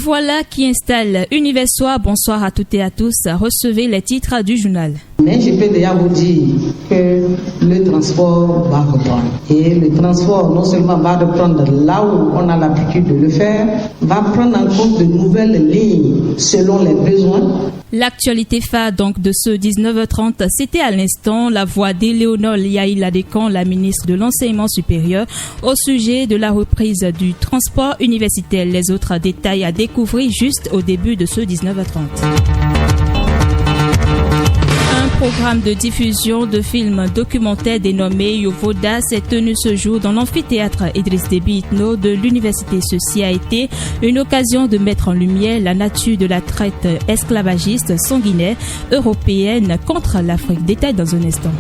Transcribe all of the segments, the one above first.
Voilà qui installe Univers Soir. Bonsoir à toutes et à tous. Recevez les titres du journal. Mais je peux déjà vous dire que le transport va reprendre. Et le transport non seulement va reprendre là où on a l'habitude de le faire, va prendre en compte de nouvelles lignes selon les besoins. L'actualité phare donc de ce 19h30, c'était à l'instant la voix d'Éléonore Yahi Ladekon, la ministre de l'Enseignement supérieur, au sujet de la reprise du transport universitaire. Les autres détails à découvrir juste au début de ce 19h30. Un programme de diffusion de films documentaires dénommé Yovoda s'est tenu ce jour dans l'amphithéâtre Idriss Déby Itno de l'université. Ceci a été une occasion de mettre en lumière la nature de la traite esclavagiste sanguinaire européenne contre l'Afrique. Détail dans un instant.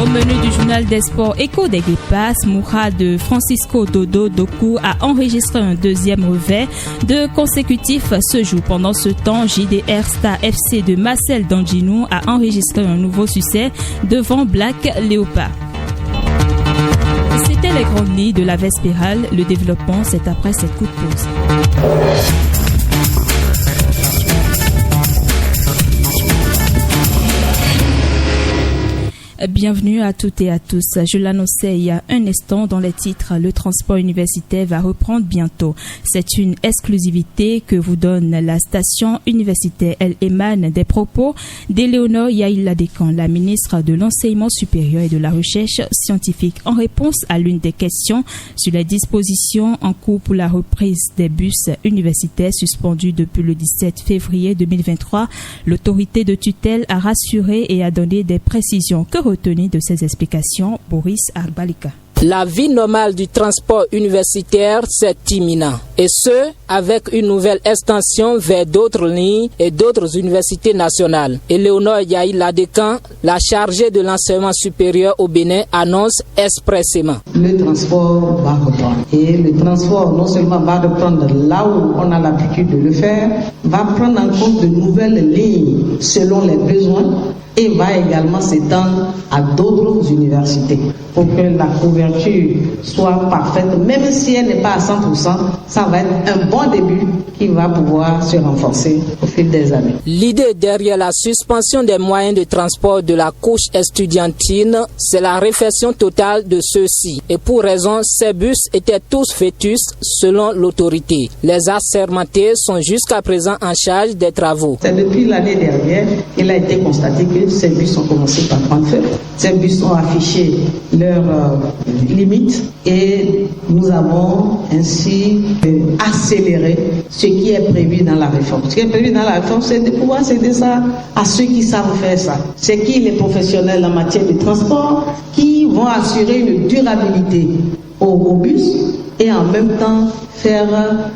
Au menu du journal des sports Écho des Guépas, Moura de Francisco Dodo Doku a enregistré un deuxième revers de consécutif ce jour. Pendant ce temps, JDR Star FC de Marcel Danginou a enregistré un nouveau succès devant Black Léopard. C'était les grandes lignes de la Vespérale. Le développement, c'est après cette coup de pause. Bienvenue à toutes et à tous. Je l'annonçais il y a un instant dans les titres. Le transport universitaire va reprendre bientôt. C'est une exclusivité que vous donne la station universitaire. Elle émane des propos d'Éléonore Yahi Ladekon, la ministre de l'Enseignement supérieur et de la Recherche scientifique. En réponse à l'une des questions sur les dispositions en cours pour la reprise des bus universitaires suspendus depuis le 17 février 2023, l'autorité de tutelle a rassuré et a donné des précisions. Que retenir de ces explications, Boris Agbalika? La vie normale du transport universitaire, c'est imminent. Et ce, avec une nouvelle extension vers d'autres lignes et d'autres universités nationales. Éléonore Yahi Ladekon, la chargée de l'enseignement supérieur au Bénin, annonce expressément. Le transport va reprendre. Et le transport non seulement va reprendre là où on a l'habitude de le faire, va prendre en compte de nouvelles lignes selon les besoins et va également s'étendre à d'autres universités pour que la couverture soit parfaite, même si elle n'est pas à 100%, ça va être un bon début qui va pouvoir se renforcer au fil des années. L'idée derrière la suspension des moyens de transport de la couche estudiantine, c'est la réfection totale de ceux-ci. Et pour raison, ces bus étaient tous vétustes selon l'autorité. Les assermentés sont jusqu'à présent en charge des travaux. C'est depuis l'année dernière qu'il a été constaté que ces bus ont commencé par prendre feu. Ces bus ont affiché leurs limites et nous avons ainsi accéléré ce qui est prévu dans la réforme. Ce qui est prévu dans la réforme, c'est de pouvoir céder ça à ceux qui savent faire ça. C'est qui les professionnels en matière de transport qui vont assurer une durabilité au bus et en même temps faire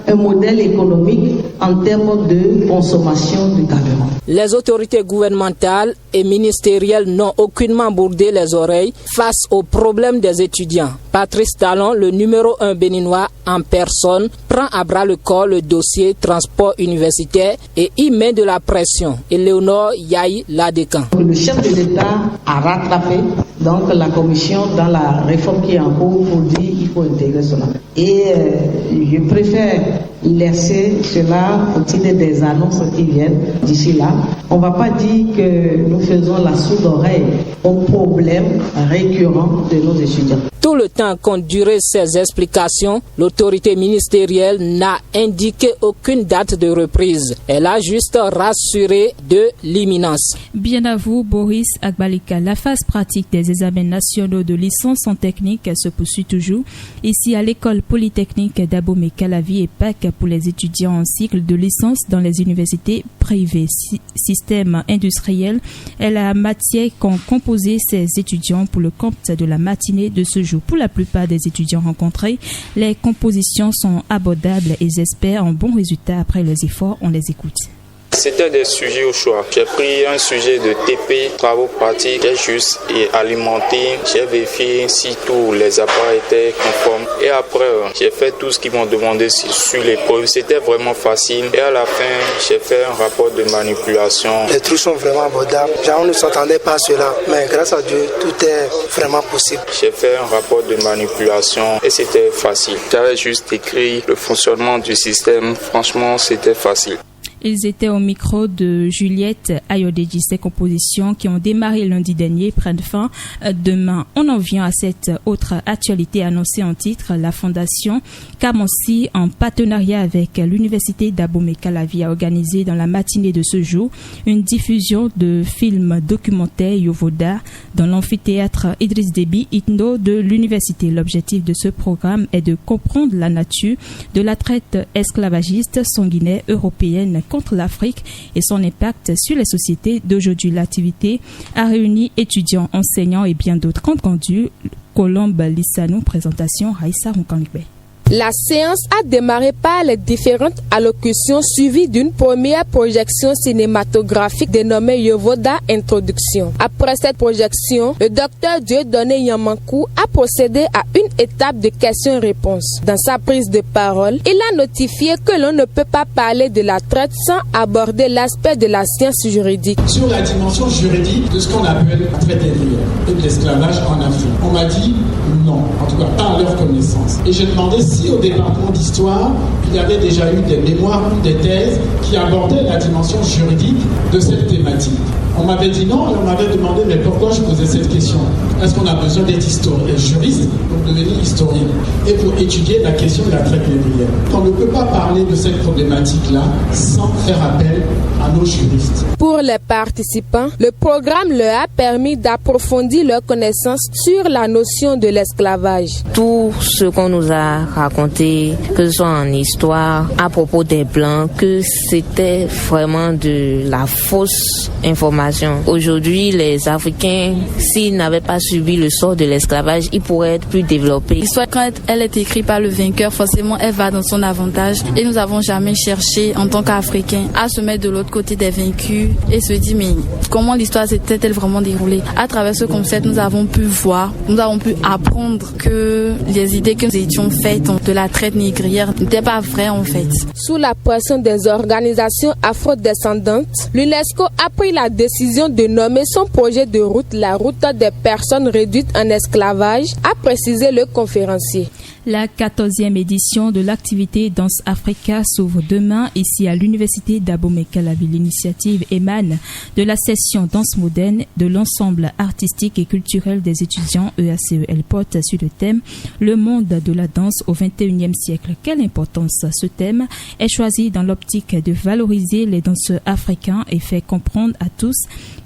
un modèle économique en termes de consommation de carburant. Les autorités gouvernementales et ministérielles n'ont aucunement bourdé les oreilles face aux problèmes des étudiants. Patrice Talon, le numéro 1 béninois en personne, prend à bras le corps le dossier transport universitaire et y met de la pression. Éléonore Yahi Ladekon. Le chef de l'État a rattrapé donc la commission dans la réforme qui est en cours pour dire qu'il faut intégrer cela. Et je préfère laisser cela au titre des annonces qui viennent d'ici là. On ne va pas dire que nous faisons la sourde oreille aux problèmes récurrents de nos étudiants. Tout le temps qu'ont duré ces explications, l'autorité ministérielle n'a indiqué aucune date de reprise. Elle a juste rassuré de l'imminence. Bien à vous, Boris Agbalika. La phase pratique des examens nationaux de licence en technique se poursuit toujours. Ici, à l'école polytechnique d'Abomey-Calavi et PAC pour les étudiants en cycle de licence dans les universités privées. Système industriel est la matière qu'ont composé ces étudiants pour le compte de la matinée de ce jour. Pour la plupart des étudiants rencontrés, les compositions sont abordables et espèrent un bon résultat après leurs efforts. On les écoute. C'était des sujets au choix. J'ai pris un sujet de TP, travaux pratiques, j'ai juste alimenté, j'ai vérifié si tous les appareils étaient conformes. Et après, j'ai fait tout ce qu'ils m'ont demandé sur l'épreuve. C'était vraiment facile. Et à la fin, j'ai fait un rapport de manipulation. Les trucs sont vraiment abordables. On ne s'attendait pas à cela, mais grâce à Dieu, tout est vraiment possible. J'ai fait un rapport de manipulation et c'était facile. J'avais juste écrit le fonctionnement du système. Franchement, c'était facile. Ils étaient au micro de Juliette Ayodeji. Ces compositions qui ont démarré lundi dernier prennent fin demain. On en vient à cette autre actualité annoncée en titre. La fondation Kamonsi, en partenariat avec l'université d'Abomey-Calavi, a organisé dans la matinée de ce jour une diffusion de films documentaires Yovoda dans l'amphithéâtre Idriss Déby Itno de l'université. L'objectif de ce programme est de comprendre la nature de la traite esclavagiste sanguinaire européenne contre l'Afrique et son impact sur les sociétés d'aujourd'hui. L'activité a réuni étudiants, enseignants et bien d'autres. Compte rendu, Colombe Lissanou, présentation Raïssa Ronkanlikbe. La séance a démarré par les différentes allocutions suivies d'une première projection cinématographique dénommée Yovoda Introduction. Après cette projection, le docteur Dieudonné Yamankou a procédé à une étape de questions-réponses. Dans sa prise de parole, il a notifié que l'on ne peut pas parler de la traite sans aborder l'aspect de la science juridique. Sur la dimension juridique de ce qu'on appelle la traite négrière et de l'esclavage en Afrique, on m'a dit non, en tout cas pas à leur connaissance. Et j'ai demandé si au département d'histoire, il y avait déjà eu des mémoires ou des thèses qui abordaient la dimension juridique de cette thématique. On m'avait dit non et on m'avait demandé mais pourquoi je posais cette question. Est-ce qu'on a besoin d'être juriste pour devenir historien et pour étudier la question de la traite négrière? On ne peut pas parler de cette problématique-là sans faire appel à nos juristes. Pour les participants, le programme leur a permis d'approfondir leurs connaissances sur la notion de l'esclavage. Tout ce qu'on nous a raconté, que ce soit en histoire, à propos des Blancs, que c'était vraiment de la fausse information. Aujourd'hui, les Africains, s'ils n'avaient pas subi le sort de l'esclavage, ils pourraient être plus développés. L'histoire, quand elle est écrite par le vainqueur, forcément, elle va dans son avantage. Et nous n'avons jamais cherché, en tant qu'Africains, à se mettre de l'autre côté des vaincus et se dire, mais comment l'histoire s'était-elle vraiment déroulée? À travers ce concept, nous avons pu voir, nous avons pu apprendre que les idées que nous étions faites de la traite négrière n'étaient pas vraies en fait. Sous la pression des organisations afrodescendantes, l'UNESCO a pris la décision de nommer son projet de route la route des personnes réduites en esclavage, a précisé le conférencier. La 14e édition de l'activité Danse Africa s'ouvre demain ici à l'université d'Abomey-Calavi. L'initiative émane de la session Danse moderne de l'ensemble artistique et culturel des étudiants EACE. Elle porte sur le thème « Le monde de la danse au XXIe siècle ». Quelle importance ce thème est choisi dans l'optique de valoriser les danseurs africains et fait comprendre à tous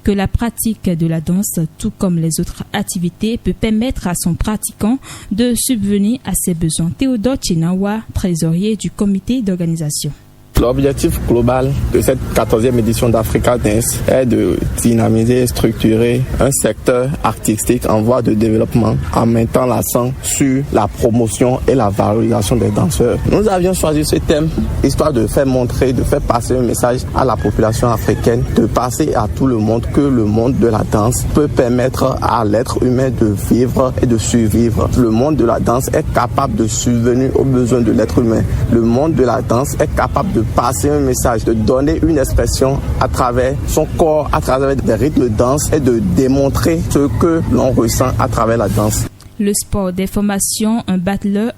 que la pratique de la danse, tout comme les autres activités, peut permettre à son pratiquant de subvenir à ses besoins. Théodore Chinawa, trésorier du comité d'organisation. L'objectif global de cette 14e édition d'Africa Dance est de dynamiser et structurer un secteur artistique en voie de développement en mettant l'accent sur la promotion et la valorisation des danseurs. Nous avions choisi ce thème histoire de faire montrer, de faire passer un message à la population africaine, de passer à tout le monde que le monde de la danse peut permettre à l'être humain de vivre et de survivre. Le monde de la danse est capable de subvenir aux besoins de l'être humain. Le monde de la danse est capable de passer un message, de donner une expression à travers son corps, à travers des rythmes de danse et de démontrer ce que l'on ressent à travers la danse. Le sport, des formations, un battle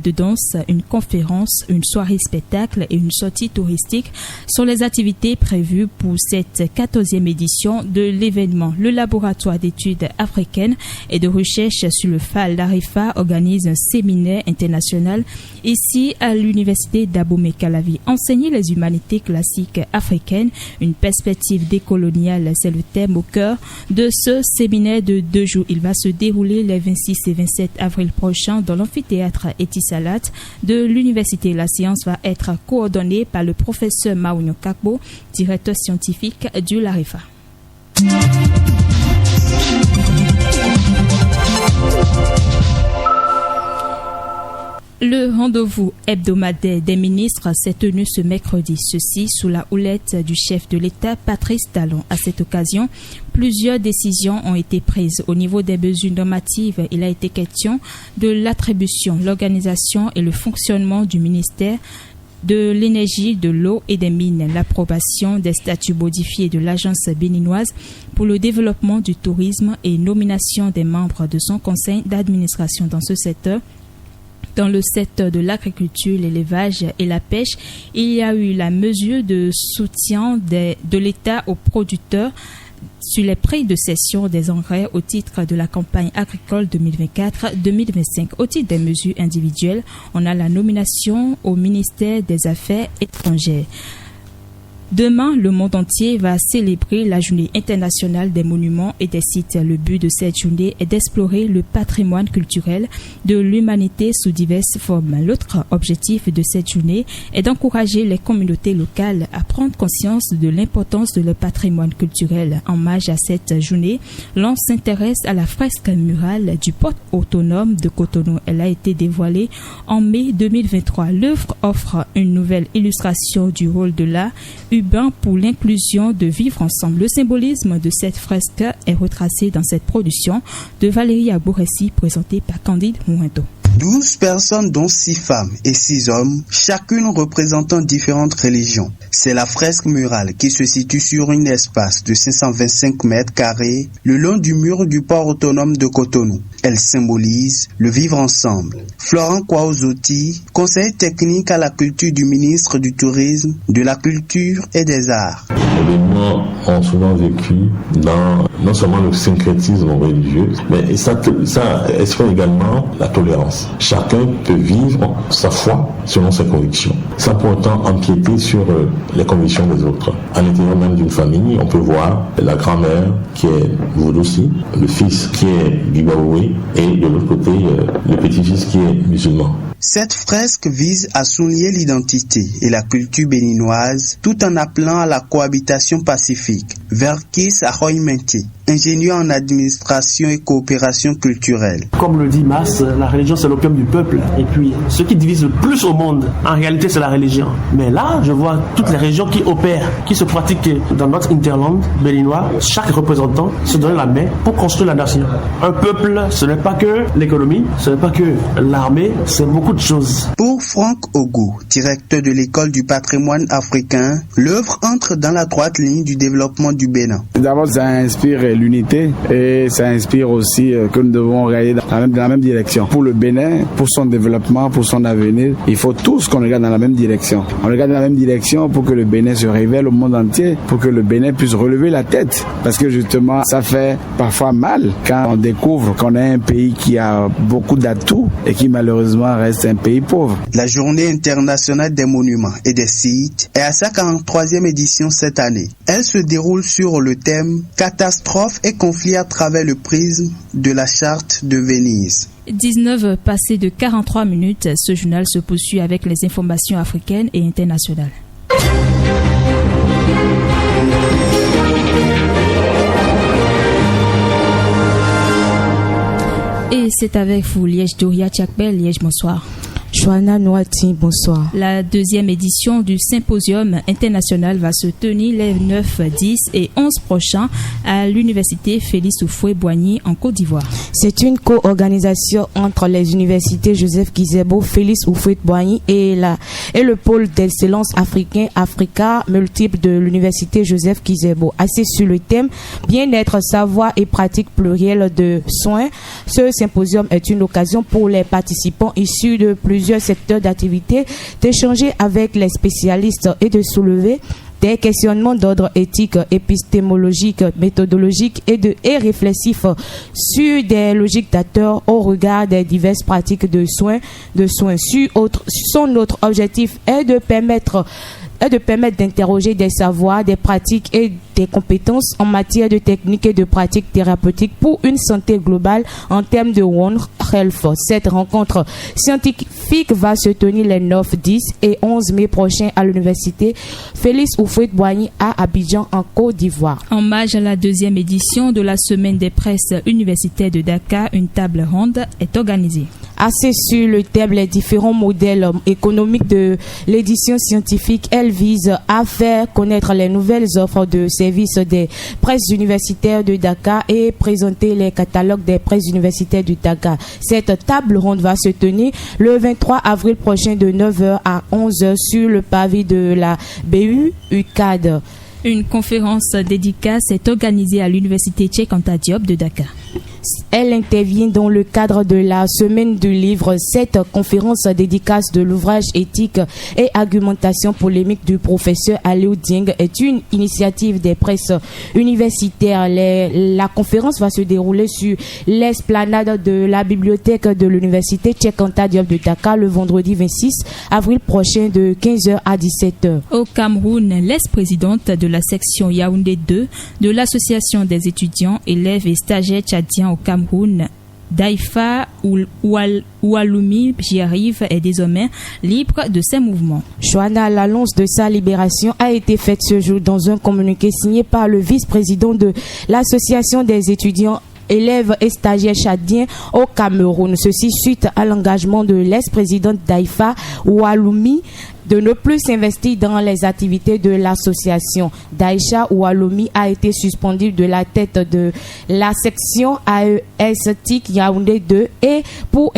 de danse, une conférence, une soirée spectacle et une sortie touristique sont les activités prévues pour cette 14e édition de l'événement. Le laboratoire d'études africaines et de recherche sur le FAL l'ARIFA organise un séminaire international ici à l'université d'Abomey-Calavi. Enseigner les humanités classiques africaines, une perspective décoloniale, c'est le thème au cœur de ce séminaire de 2 jours. Il va se dérouler les 26 et 27 avril prochain dans l'amphithéâtre Etisalat de l'université. La séance va être coordonnée par le professeur Maounyo Kakbo, directeur scientifique du l'ARIFA. Le rendez-vous hebdomadaire des ministres s'est tenu ce mercredi, ceci sous la houlette du chef de l'État, Patrice Talon. À cette occasion, plusieurs décisions ont été prises. Au niveau des mesures normatives, il a été question de l'attribution, l'organisation et le fonctionnement du ministère de l'énergie, de l'eau et des mines, l'approbation des statuts modifiés de l'agence béninoise pour le développement du tourisme et nomination des membres de son conseil d'administration dans ce secteur. Dans le secteur de l'agriculture, l'élevage et la pêche, il y a eu la mesure de soutien de l'État aux producteurs sur les prix de cession des engrais au titre de la campagne agricole 2024-2025. Au titre des mesures individuelles, on a la nomination au ministère des Affaires étrangères. Demain, le monde entier va célébrer la journée internationale des monuments et des sites. Le but de cette journée est d'explorer le patrimoine culturel de l'humanité sous diverses formes. L'autre objectif de cette journée est d'encourager les communautés locales à prendre conscience de l'importance de leur patrimoine culturel. En hommage à cette journée, l'on s'intéresse à la fresque murale du port autonome de Cotonou. Elle a été dévoilée en mai 2023. L'œuvre offre une nouvelle illustration du rôle de l'art urbain pour l'inclusion de vivre ensemble. Le symbolisme de cette fresque est retracé dans cette production de Valérie Abouressi, présentée par Candide Mouinto. 12 personnes, dont 6 femmes et 6 hommes, chacune représentant différentes religions. C'est la fresque murale qui se situe sur un espace de 525 mètres carrés le long du mur du port autonome de Cotonou. Elle symbolise le vivre ensemble. Florent Kwaozoti, conseiller technique à la culture du ministre du Tourisme, de la Culture et des Arts. Les Béninois ont souvent vécu dans non seulement le syncrétisme religieux, mais ça exprime également la tolérance. Chacun peut vivre sa foi selon ses convictions, sans pour autant empiéter sur les convictions des autres. À l'intérieur même d'une famille, on peut voir la grand-mère qui est Vodossi, le fils qui est Bibaoué et de l'autre côté, le petit-fils qui est musulman. Cette fresque vise à souligner l'identité et la culture béninoise tout en appelant à la cohabitation pacifique. Verkis Ahoy-Menti, ingénieur en administration et coopération culturelle. Comme le dit Mas, la religion c'est l'opium du peuple. Et puis, ce qui divise le plus au monde, en réalité c'est la religion. Mais là, je vois toutes les régions qui opèrent, qui se pratiquent dans notre interland béninois. Chaque représentant se donne la main pour construire la nation. Un peuple, ce n'est pas que l'économie, ce n'est pas que l'armée, c'est beaucoup de choses. Pour Franck Ogo, directeur de l'école du patrimoine africain, l'œuvre entre dans la droite ligne du développement du Bénin. D'abord, ça inspire l'unité et ça inspire aussi que nous devons regarder dans la même direction. Pour le Bénin, pour son développement, pour son avenir, il faut tous qu'on regarde dans la même direction. On regarde dans la même direction pour que le Bénin se révèle au monde entier, pour que le Bénin puisse relever la tête. Parce que justement, ça fait parfois mal quand on découvre qu'on a un pays qui a beaucoup d'atouts et qui malheureusement reste un pays pauvre. La Journée internationale des monuments et des sites est à sa 43e édition cette année. Elle se déroule sur le thème « Catastrophes et conflits à travers le prisme de la Charte de Venise ». 19 passé de 43 minutes, ce journal se poursuit avec les informations africaines et internationales. Et c'est avec vous, Liège Doria Tchakbel. Liège, bonsoir. Joanna Noati, bonsoir. La deuxième édition du symposium international va se tenir les 9, 10 et 11 prochains à l'université Félix Houphouët-Boigny en Côte d'Ivoire. C'est une co-organisation entre les universités Joseph Kizerbo, Félix Houphouët-Boigny et le pôle d'excellence africain Africa Multiple de l'université Joseph Kizerbo. Assis sur le thème bien-être, savoir et pratique plurielle de soins, ce symposium est une occasion pour les participants issus de plusieurs secteurs d'activité d'échanger avec les spécialistes et de soulever des questionnements d'ordre éthique, épistémologique, méthodologique et réflexif sur des logiques d'acteurs au regard des diverses pratiques de soins. Son autre objectif est de permettre d'interroger des savoirs, des pratiques et des compétences en matière de techniques et de pratiques thérapeutiques pour une santé globale en termes de One Health. Cette rencontre scientifique va se tenir les 9, 10 et 11 mai prochains à l'université Félix Houphouët-Boigny à Abidjan en Côte d'Ivoire. En hommage à la deuxième édition de la Semaine des presses universitaires de Dakar, une table ronde est organisée. Assez sur le thème les différents modèles économiques de l'édition scientifique, elle vise à faire connaître les nouvelles offres de services des presses universitaires de Dakar et présenter les catalogues des presses universitaires du Dakar. Cette table ronde va se tenir le 23 avril prochain de 9h à 11h sur le pavé de la BU UCAD. Une conférence dédicace est organisée à l'université Cheikh Anta Diop de Dakar. Elle intervient dans le cadre de la semaine du livre. Cette conférence dédicace de l'ouvrage éthique et argumentation polémique du professeur Aliou Dieng est une initiative des presses universitaires. La conférence va se dérouler sur l'esplanade de la bibliothèque de l'université Cheikh Anta Diop de Dakar le vendredi 26 avril prochain de 15h à 17h. Au Cameroun, l'ex-présidente de la section Yaoundé 2 de l'association des étudiants, élèves et stagiaires tchadiens au Cameroun, Daifa Oualoumi J'y-arrive est désormais libre de ses mouvements. Johanna, l'annonce de sa libération a été faite ce jour dans un communiqué signé par le vice-président de l'association des étudiants, élèves et stagiaires tchadiens au Cameroun. Ceci suite à l'engagement de l'ex-présidente Daifa Oualoumi de ne plus s'investir dans les activités de l'association. Daïcha Oualoumi a été suspendue de la tête de la section AES TIC Yaoundé 2 et pour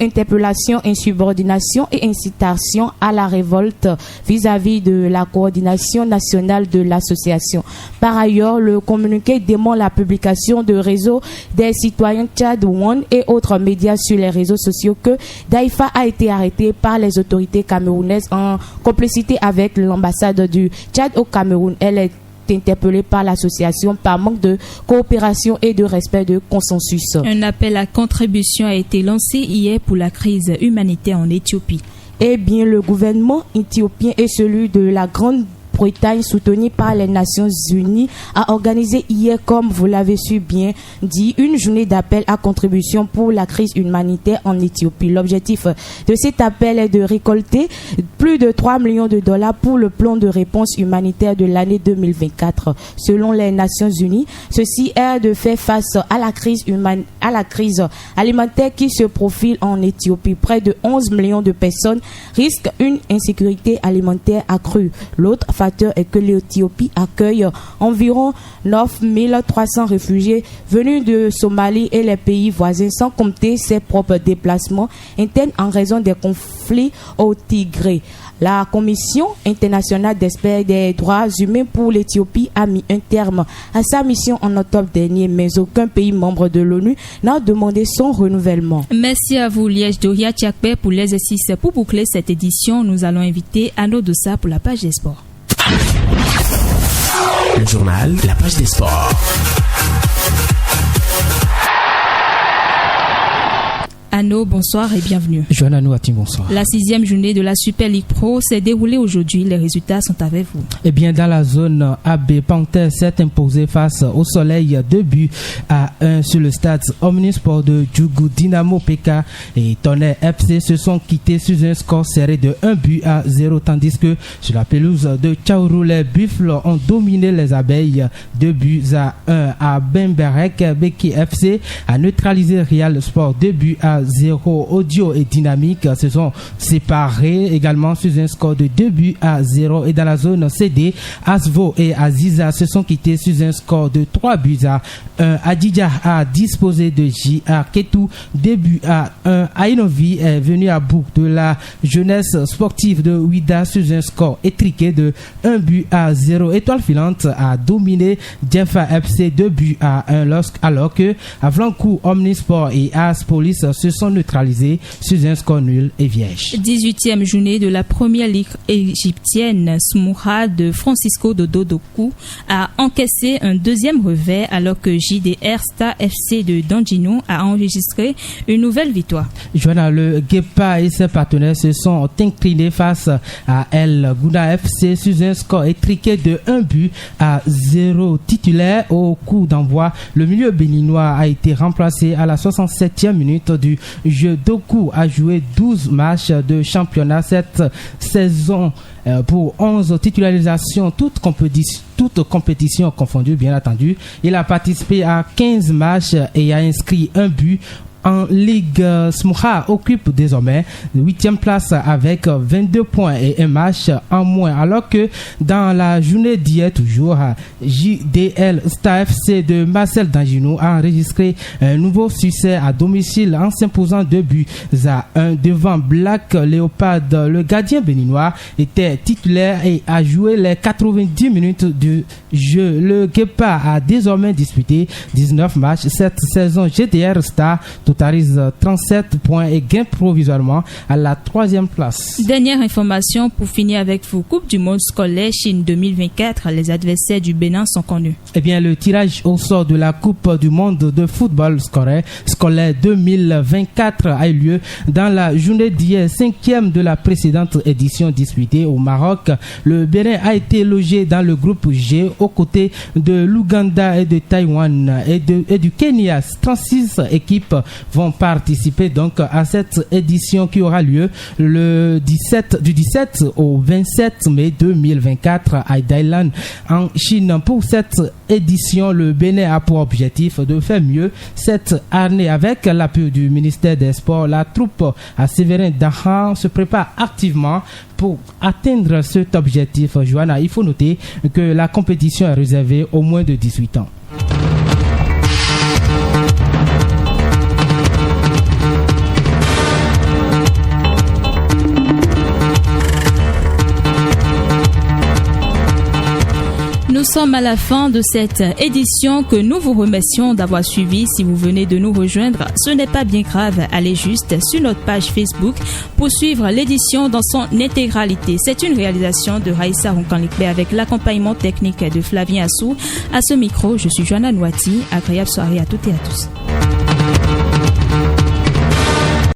interpellation, insubordination et incitation à la révolte vis-à-vis de la coordination nationale de l'association. Par ailleurs, le communiqué dément la publication de réseaux des citoyens Tchad One et autres médias sur les réseaux sociaux que Daifa a été arrêté par les autorités camerounaises en complicité avec l'ambassade du Tchad au Cameroun. Elle est interpellée par l'association par manque de coopération et de respect de consensus. Un appel à contribution a été lancé hier pour la crise humanitaire en Éthiopie. Eh bien, le gouvernement éthiopien et celui de la Grande-Bretagne, soutenu par les Nations Unies, a organisé hier, comme vous l'avez su bien dit, une journée d'appel à contribution pour la crise humanitaire en Éthiopie. L'objectif de cet appel est de récolter plus de 3 millions de dollars pour le plan de réponse humanitaire de l'année 2024. Selon les Nations Unies, ceci est de faire face à la crise alimentaire qui se profile en Éthiopie. Près de 11 millions de personnes risquent une insécurité alimentaire accrue. L'autre facteur est que l'Éthiopie accueille environ 9300 réfugiés venus de Somalie et les pays voisins, sans compter ses propres déplacements internes en raison des conflits au Tigré. La Commission internationale d'experts des droits humains pour l'Éthiopie a mis un terme à sa mission en octobre dernier, mais aucun pays membre de l'ONU n'a demandé son renouvellement. Merci à vous, Liège Doria Tchakpe, pour l'exercice. Pour boucler cette édition, nous allons inviter Anno Dossa pour la page des sports. Le journal, la page des sports. Anno, bonsoir et bienvenue. Joanna Nouati, bonsoir. La 6e journée de la Super League Pro s'est déroulée aujourd'hui. Les résultats sont avec vous. Eh bien, dans la zone AB, Panthère s'est imposé face au Soleil 2-1 sur le stade Omnisport de Djougou. Dynamo PK et Tonnerre FC se sont quittés sur un score serré de 1-0, tandis que sur la pelouse de Tchaourou, les Buffles ont dominé les Abeilles 2-1 à Bemberek. Beki FC a neutralisé Real Sport 2-0. Audio et Dynamique se sont séparés également sur un score de 2-0. Et dans la zone CD, Asvo et Aziza se sont quittés sur un score de 3-1. Adidja a disposé de J.A. Ketou 2-1. Ainovi est venu à bout de la jeunesse sportive de Ouida sur un score étriqué de 1-0. Étoile filante a dominé Jeffa FC 2-1 alors que Avlancourt, Omnisport et As Police se sont neutralisés sur un score nul et vierge. 18e journée de la première ligue égyptienne. Smoura de Francisco Dododoku a encaissé un deuxième revers alors que JDR Star FC de Danjino a enregistré une nouvelle victoire. Joanna, le Guepa et ses partenaires se sont inclinés face à El Gouna FC sur un score étriqué de 1-0. Titulaire au coup d'envoi, le milieu béninois a été remplacé à la 67e minute du jeu. Doku a joué 12 matchs de championnat cette saison pour 11 titularisations, toutes compétitions confondues bien entendu. Il a participé à 15 matchs et a inscrit un but en Ligue Smouha occupe désormais la 8e place avec 22 points et un match en moins, alors que dans la journée d'hier toujours, JDL Star FC de Marcel Danginou a enregistré un nouveau succès à domicile en s'imposant 2 buts à 1 devant Black Leopard. Le gardien béninois était titulaire et a joué les 90 minutes du jeu. Le Guépard a désormais disputé 19 matchs cette saison. GDR Star totalise 37 points et gagne provisoirement à la 3e place. Dernière information pour finir avec vous. Coupe du monde scolaire Chine 2024. Les adversaires du Bénin sont connus. Eh bien, le tirage au sort de la Coupe du monde de football scolaire 2024 a eu lieu dans la journée d'hier, 5e de la précédente édition disputée au Maroc. Le Bénin a été logé dans le groupe G aux côtés de l'Ouganda et de Taïwan et du Kenya. 36 équipes vont participer donc à cette édition qui aura lieu du 17 au 27 mai 2024 à Dalian en Chine. Pour cette édition, le Bénin a pour objectif de faire mieux cette année. Avec l'appui du ministère des Sports, la troupe à Séverin Dahan se prépare activement pour atteindre cet objectif. Johanna, il faut noter que la compétition est réservée aux moins de 18 ans. Nous sommes à la fin de cette édition que nous vous remercions d'avoir suivi. Si vous venez de nous rejoindre, ce n'est pas bien grave. Allez juste sur notre page Facebook pour suivre l'édition dans son intégralité. C'est une réalisation de Raïssa Ronkanlikbe avec l'accompagnement technique de Flavien Assou. À ce micro, je suis Johanna Nouati. Agréable soirée à toutes et à tous.